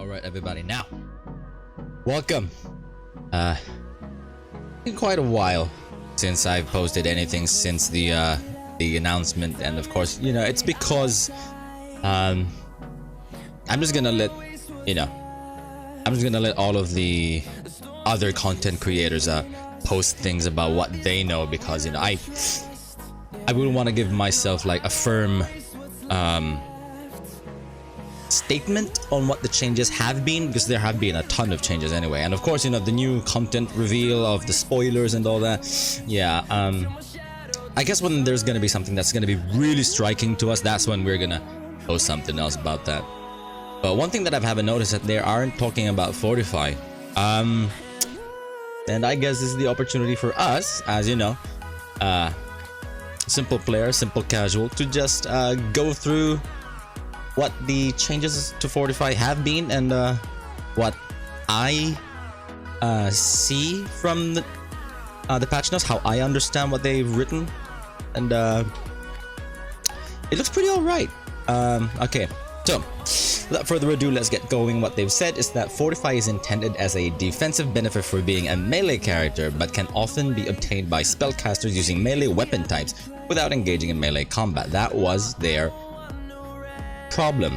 Alright everybody, now welcome. Been quite a while since I've posted anything since the announcement, and of course, you know, it's because I'm just gonna let all of the other content creators post things about what they know, because you know I wouldn't want to give myself like a firm statement on what the changes have been, because there have been a ton of changes anyway. And of course, you know, the new content reveal of the spoilers and all that. Yeah, I guess when there's gonna be something that's gonna be really striking to us, that's when we're gonna post something else about that. But one thing that I haven't noticed that they aren't talking about Fortify. And I guess this is the opportunity for us, as you know, simple player, simple casual, to just go through what the changes to Fortify have been, and what I see from the patch notes, how I understand what they've written, and it looks pretty alright. Okay, so without further ado, let's get going. What they've said is that Fortify is intended as a defensive benefit for being a melee character, but can often be obtained by spellcasters using melee weapon types without engaging in melee combat. That was their problem,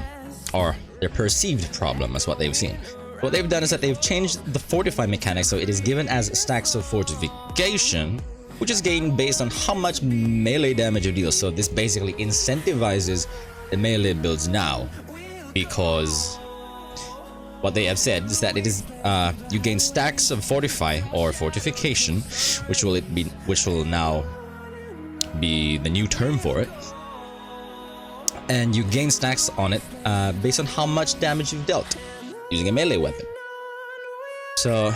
or their perceived problem, is what they've seen. What they've done is that they've changed the Fortify mechanic, so it is given as stacks of Fortification, which is gained based on how much melee damage you deal. So this basically incentivizes the melee builds now, because what they have said is that it is you gain stacks of Fortify or Fortification, which will now be the new term for it, and you gain stacks on it based on how much damage you've dealt using a melee weapon. So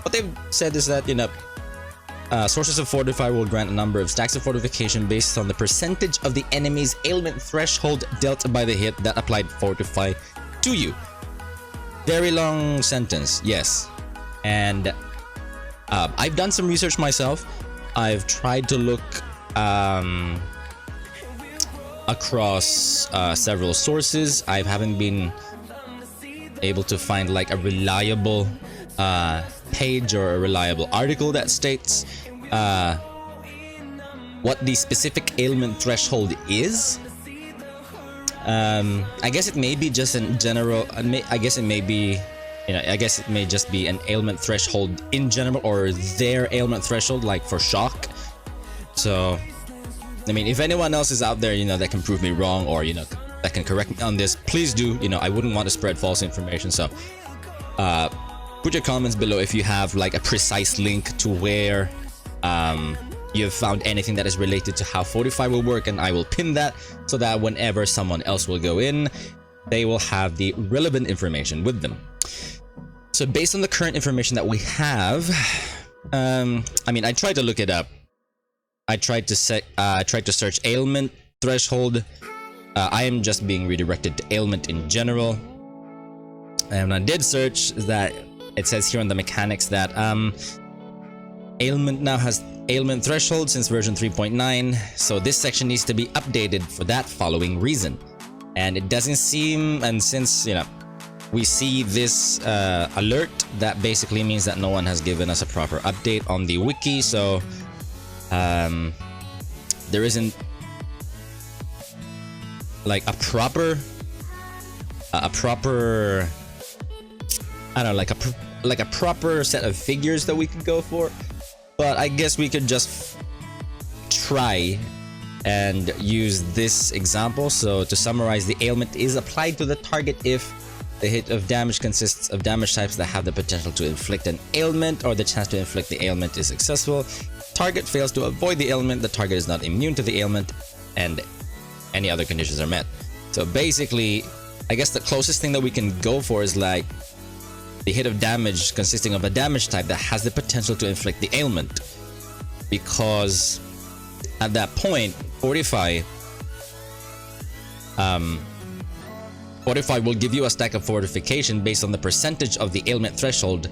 what they've said is that, you know, sources of Fortify will grant a number of stacks of Fortification based on the percentage of the enemy's ailment threshold dealt by the hit that applied Fortify to you. Very long sentence, yes. And I've done some research myself. I've tried to look across several sources. I haven't been able to find like a reliable page or a reliable article that states what the specific ailment threshold is. I guess it may be just in general. I guess it may be, you know, I guess it may just be an ailment threshold in general, or their ailment threshold, like for shock. So I mean, if anyone else is out there, you know, that can prove me wrong, or you know, that can correct me on this, please do. You know, I wouldn't want to spread false information, so put your comments below if you have like a precise link to where you have found anything that is related to how Fortify will work, and I will pin that so that whenever someone else will go in, they will have the relevant information with them. So based on the current information that we have, I mean, I tried to look it up. I tried to search ailment threshold. I am just being redirected to ailment in general, and I did search that. It says here on the mechanics that ailment now has ailment threshold since version 3.9, so this section needs to be updated for that following reason. And it doesn't seem, and since, you know, we see this alert, that basically means that no one has given us a proper update on the wiki, so there isn't like a proper I don't know, like a proper set of figures that we could go for. But I guess we could just try and use this example. So to summarize, the ailment is applied to the target if the hit of damage consists of damage types that have the potential to inflict an ailment, or the chance to inflict the ailment is successful. Target fails to avoid the ailment, the target is not immune to the ailment, and any other conditions are met. So basically, I guess the closest thing that we can go for is like the hit of damage consisting of a damage type that has the potential to inflict the ailment, because at that point Fortify will give you a stack of Fortification based on the percentage of the ailment threshold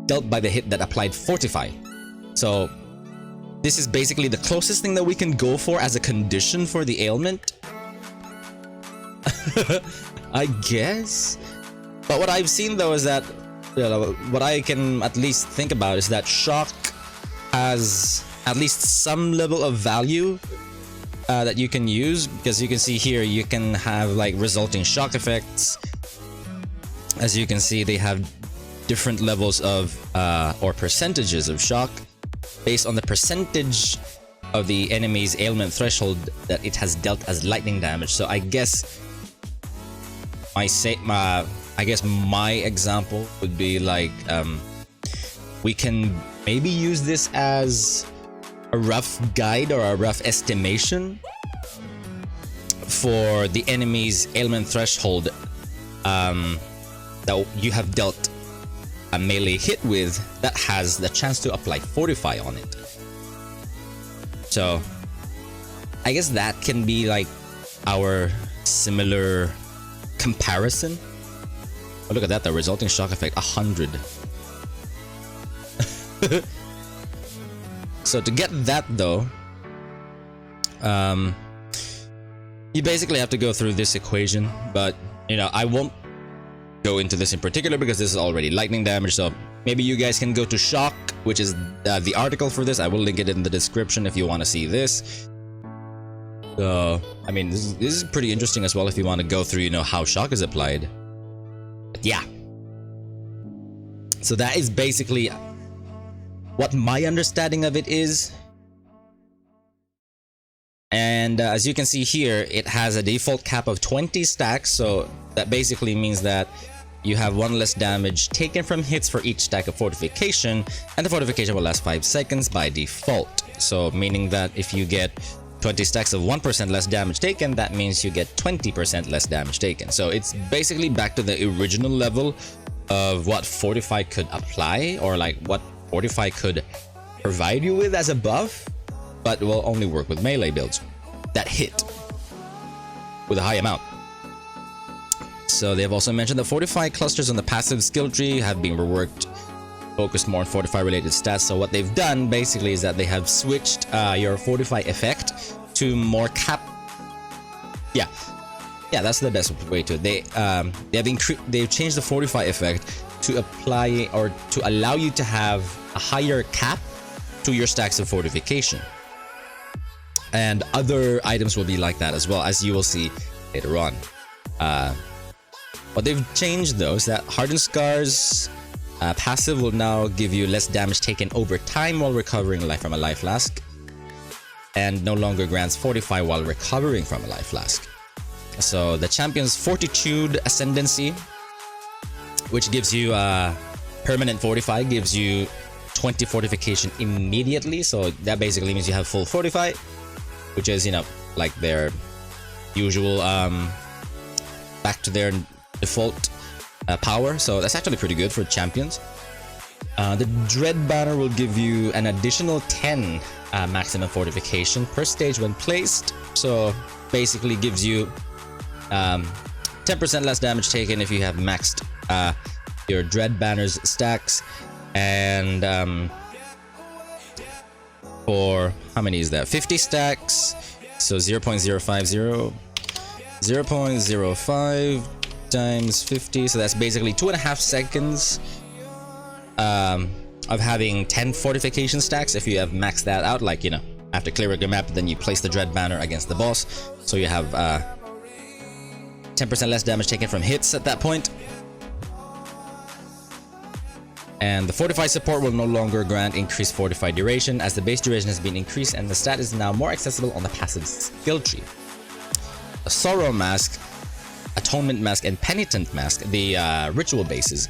dealt by the hit that applied Fortify. So this is basically the closest thing that we can go for as a condition for the ailment. I guess. But what I've seen though is that, you know, what I can at least think about is that shock has at least some level of value that you can use, because you can see here you can have like resulting shock effects. As you can see, they have different levels of or percentages of shock based on the percentage of the enemy's ailment threshold that it has dealt as lightning damage. So I guess my example would be like, we can maybe use this as a rough guide or a rough estimation for the enemy's ailment threshold that you have dealt a melee hit with that has the chance to apply Fortify on it. So I guess that can be like our similar comparison. Oh, look at that, the resulting shock effect 100. So to get that though, you basically have to go through this equation, but you know, I won't go into this in particular because this is already lightning damage. So maybe you guys can go to shock, which is the article for this. I will link it in the description if you want to see this. So I mean, this is pretty interesting as well if you want to go through, you know, how shock is applied. But yeah, so that is basically what my understanding of it is. And as you can see here, it has a default cap of 20 stacks, so that basically means that you have one less damage taken from hits for each stack of fortification, and the fortification will last 5 seconds by default. So meaning that if you get 20 stacks of 1% less damage taken, that means you get 20% less damage taken. So it's basically back to the original level of what Fortify could apply, or like what Fortify could provide you with as a buff, but will only work with melee builds that hit with a high amount. So they have also mentioned the Fortify clusters on the passive skill tree have been reworked, focused more on Fortify related stats. So what they've done basically is that they have switched your Fortify effect to more cap. Yeah, that's the best way to it. They've changed the Fortify effect to apply, or to allow you to have a higher cap to your stacks of fortification. And other items will be like that as well, as you will see later on. What they've changed though is that Hardened Scars passive will now give you less damage taken over time while recovering life from a life flask, and no longer grants Fortify while recovering from a life flask. So the Champion's Fortitude Ascendency, which gives you permanent Fortify, gives you 20 fortification immediately. So that basically means you have full Fortify, which is, you know, like their usual back to their default power. So that's actually pretty good for champions. The Dread Banner will give you an additional 10 maximum fortification per stage when placed. So basically gives you 10% less damage taken if you have maxed your Dread Banner's stacks. And for how many is that? 50 stacks. So 0.050 0.05 times 50, so that's basically 2.5 seconds of having 10 fortification stacks if you have maxed that out, like, you know, after clearing your map, then you place the Dread Banner against the boss, so you have 10% less damage taken from hits at that point. And the Fortify support will no longer grant increased Fortify duration, as the base duration has been increased and the stat is now more accessible on the passive skill tree. The Sorrow Mask, Atonement Mask, and Penitent Mask, the ritual bases,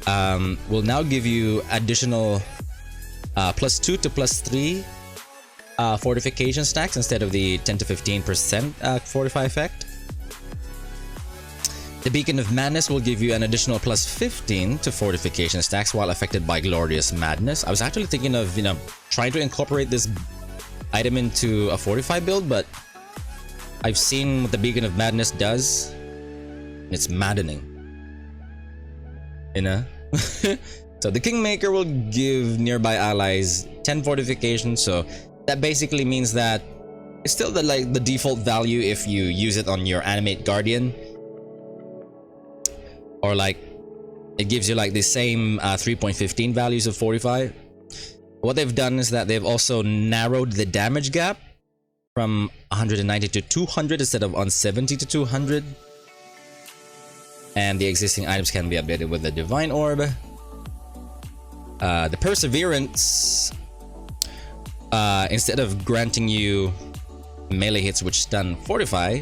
will now give you additional +2 to +3 fortification stacks instead of the 10 to 15% Fortify effect. The Beacon of Madness will give you an additional +15 to fortification stacks while affected by Glorious Madness. I was actually thinking of, you know, trying to incorporate this item into a Fortify build, but I've seen what the Beacon of Madness does, and it's maddening, you know. So the Kingmaker will give nearby allies 10 fortification, so that basically means that it's still the default value if you use it on your Animate Guardian. or like it gives you like the same 3.15 values of Fortify. What they've done is that they've also narrowed the damage gap from 190 to 200 instead of 170 to 200. And the existing items can be updated with the Divine Orb. The Perseverance, instead of granting you melee hits which stun Fortify,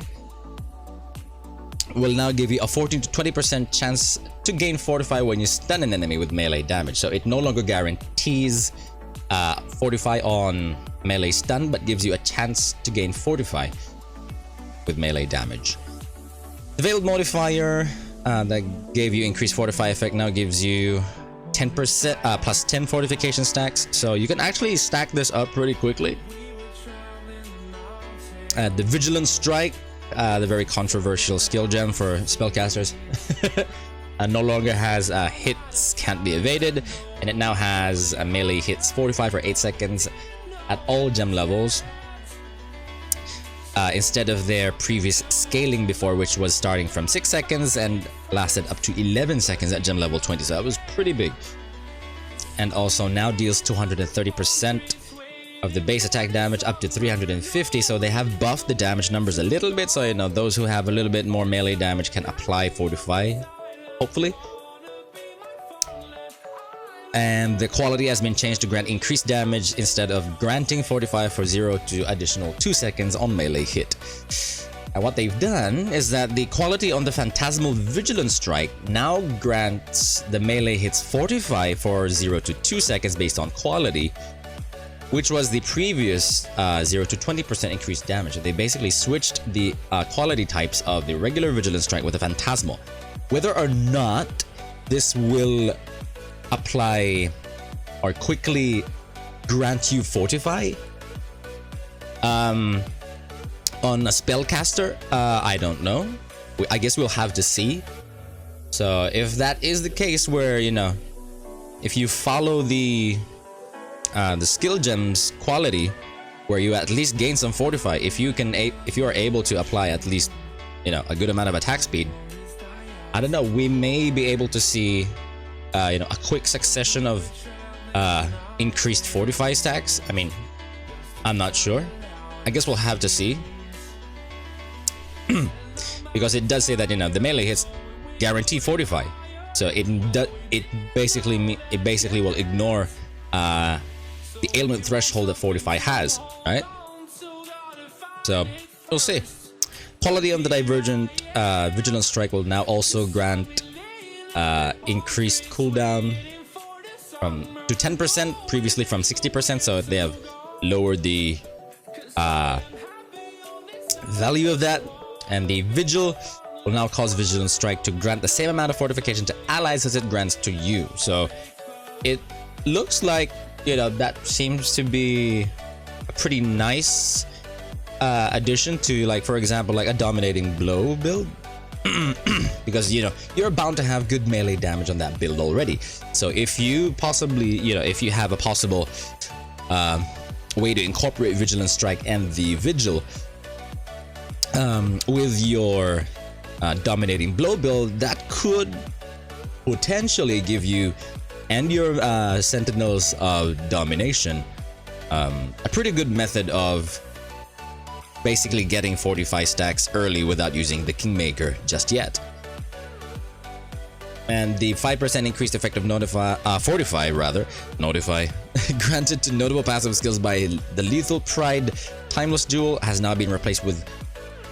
will now give you a 14 to 20% chance to gain Fortify when you stun an enemy with melee damage. So it no longer guarantees Fortify on melee stun, but gives you a chance to gain Fortify with melee damage. The Veiled Modifier that gave you increased Fortify effect now gives you 10% plus 10 fortification stacks, so you can actually stack this up pretty quickly. The Vigilant Strike, the very controversial skill gem for spellcasters, no longer has hits can't be evaded, and it now has melee hits 45 for 8 seconds at all gem levels, instead of their previous scaling before, which was starting from 6 seconds and lasted up to 11 seconds at gem level 20, so that was pretty big. And also now deals 230% of the base attack damage up to 350, so they have buffed the damage numbers a little bit, so you know those who have a little bit more melee damage can apply Fortify, hopefully. And the quality has been changed to grant increased damage instead of granting Fortify for 0 to additional 2 seconds on melee hit. And what they've done is that the quality on the Phantasmal Vigilant Strike now grants the melee hits Fortify for 0 to 2 seconds based on quality, which was the previous 0 to 20% increased damage. They basically switched the quality types of the regular Vigilant Strike with the Phantasmal. Whether or not this will apply or quickly grant you Fortify on a spellcaster, I don't know. I guess we'll have to see. So if that is the case, where you know, if you follow the skill gems quality, where you at least gain some Fortify, if you are able to apply at least, you know, a good amount of attack speed, I don't know, we may be able to see you know, a quick succession of increased Fortify stacks. I mean, I'm not sure. I guess we'll have to see. Because it does say that, you know, the melee hits guarantee Fortify, so it basically will ignore the ailment threshold that Fortify has, right? So we'll see. Quality on the Divergent Vigilant Strike will now also grant increased cooldown to 10%, previously from 60%, so they have lowered the value of that. And the Vigil will now cause Vigilant Strike to grant the same amount of fortification to allies as it grants to you. So it looks like, you know, that seems to be a pretty nice addition to, like, for example, like a Dominating Blow build. Because, you know, you're bound to have good melee damage on that build already. So if you possibly, you know, if you have a possible way to incorporate Vigilant Strike and the Vigil with your Dominating Blow build, that could potentially give you and your Sentinels of Domination a pretty good method of basically getting 45 stacks early without using the Kingmaker just yet. And the 5% increased effect of Fortify granted to notable passive skills by the Lethal Pride Timeless Jewel has now been replaced with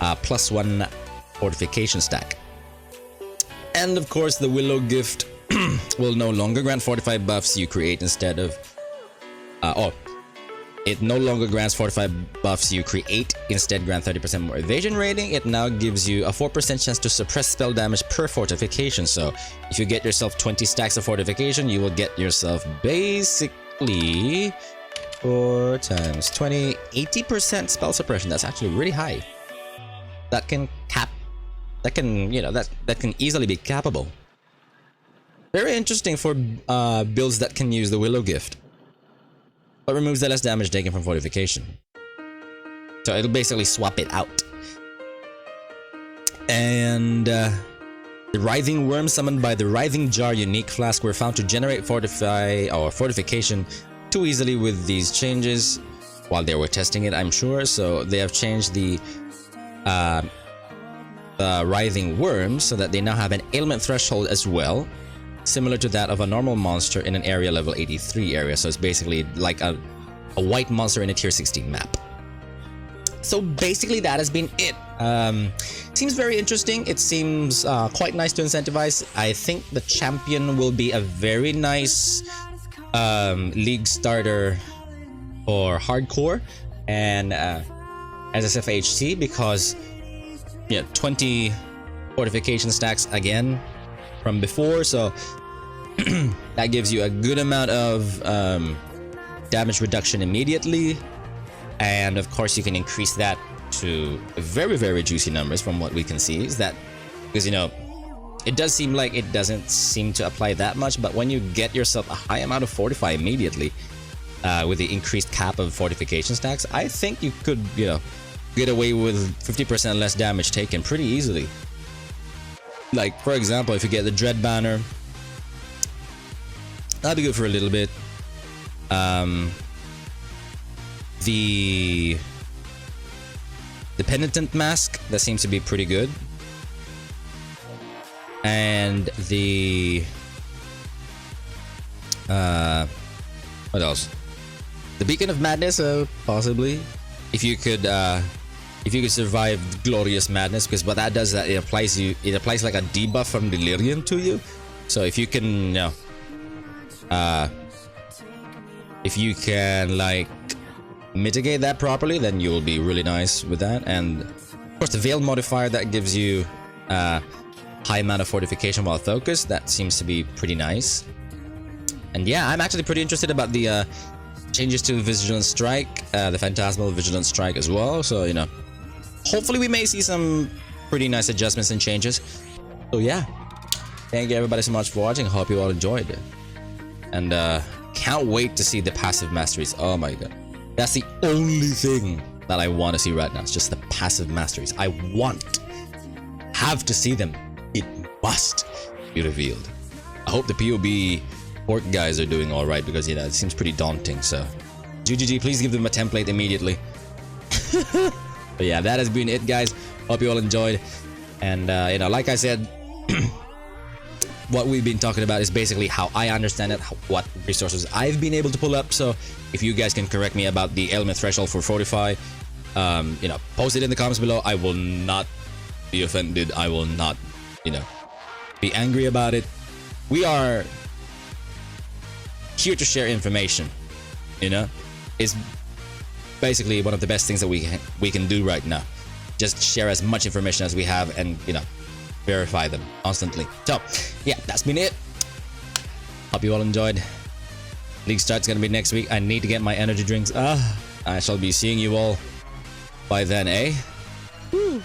+1 fortification stack. And of course, the Willowgift will no longer grant 45 buffs you create instead of it no longer grants 45 buffs you create, instead grant 30% more evasion rating. It now gives you a 4% chance to suppress spell damage per fortification. So if you get yourself 20 stacks of fortification, you will get yourself basically 4 times 20, 80% spell suppression. That's actually really high. That can easily be cappable. Very interesting for builds that can use the Willowgift, but removes the less damage taken from fortification. So it'll basically swap it out. And The Writhing Worms summoned by the Writhing Jar unique flask were found to generate Fortification too easily with these changes while they were testing it, I'm sure. So they have changed the Writhing Worms so that they now have an Ailment Threshold as well, similar to that of a normal monster in an area level 83 area. So it's basically like a white monster in a tier 16 map. So basically that has been it. Seems very interesting. It seems quite nice to incentivize. I think the champion will be a very nice league starter for hardcore and SSFHC, because 20 fortification stacks again from before, so that gives you a good amount of damage reduction immediately. And of course you can increase that to very, very juicy numbers from what we can see. Is that because it does seem like it doesn't seem to apply that much, but when you get yourself a high amount of fortify immediately with the increased cap of fortification stacks, I think you could get away with 50% less damage taken pretty easily. Like for example, if you get the Dread Banner, that'll be good for a little bit. The Penitent Mask, that seems to be pretty good. And the what else? The Beacon of Madness, possibly. If you could survive Glorious Madness, because what that does is that it applies like a debuff from Delirium to you. So if you can like mitigate that properly, then you will be really nice with that. And of course the Veil modifier, that gives you high amount of fortification while focused. That seems to be pretty nice. And yeah, I'm actually pretty interested about the changes to Vigilant Strike, the Phantasmal Vigilant Strike as well. So hopefully we may see some pretty nice adjustments and changes. So yeah, thank you everybody so much for watching. Hope you all enjoyed it, and can't wait to see the passive masteries. Oh my god, that's the only thing that I want to see right now. It's just the passive masteries. I have to see them. It must be revealed. I hope the POB port guys are doing all right, because it seems pretty daunting. So GGG, please give them a template immediately. But yeah, that has been it, guys. Hope you all enjoyed. And like I said, what we've been talking about is basically how I understand it, what resources I've been able to pull up. So if you guys can correct me about the Ailment Threshold for Fortify, post it in the comments below. I will not be offended. I will not be angry about it. We are here to share information. It's basically one of the best things that we can do right now. Just share as much information as we have, and verify them constantly. So yeah, that's been it. Hope you all enjoyed. League start's gonna be next week. I need to get my energy drinks. I shall be seeing you all by then, eh? Woo.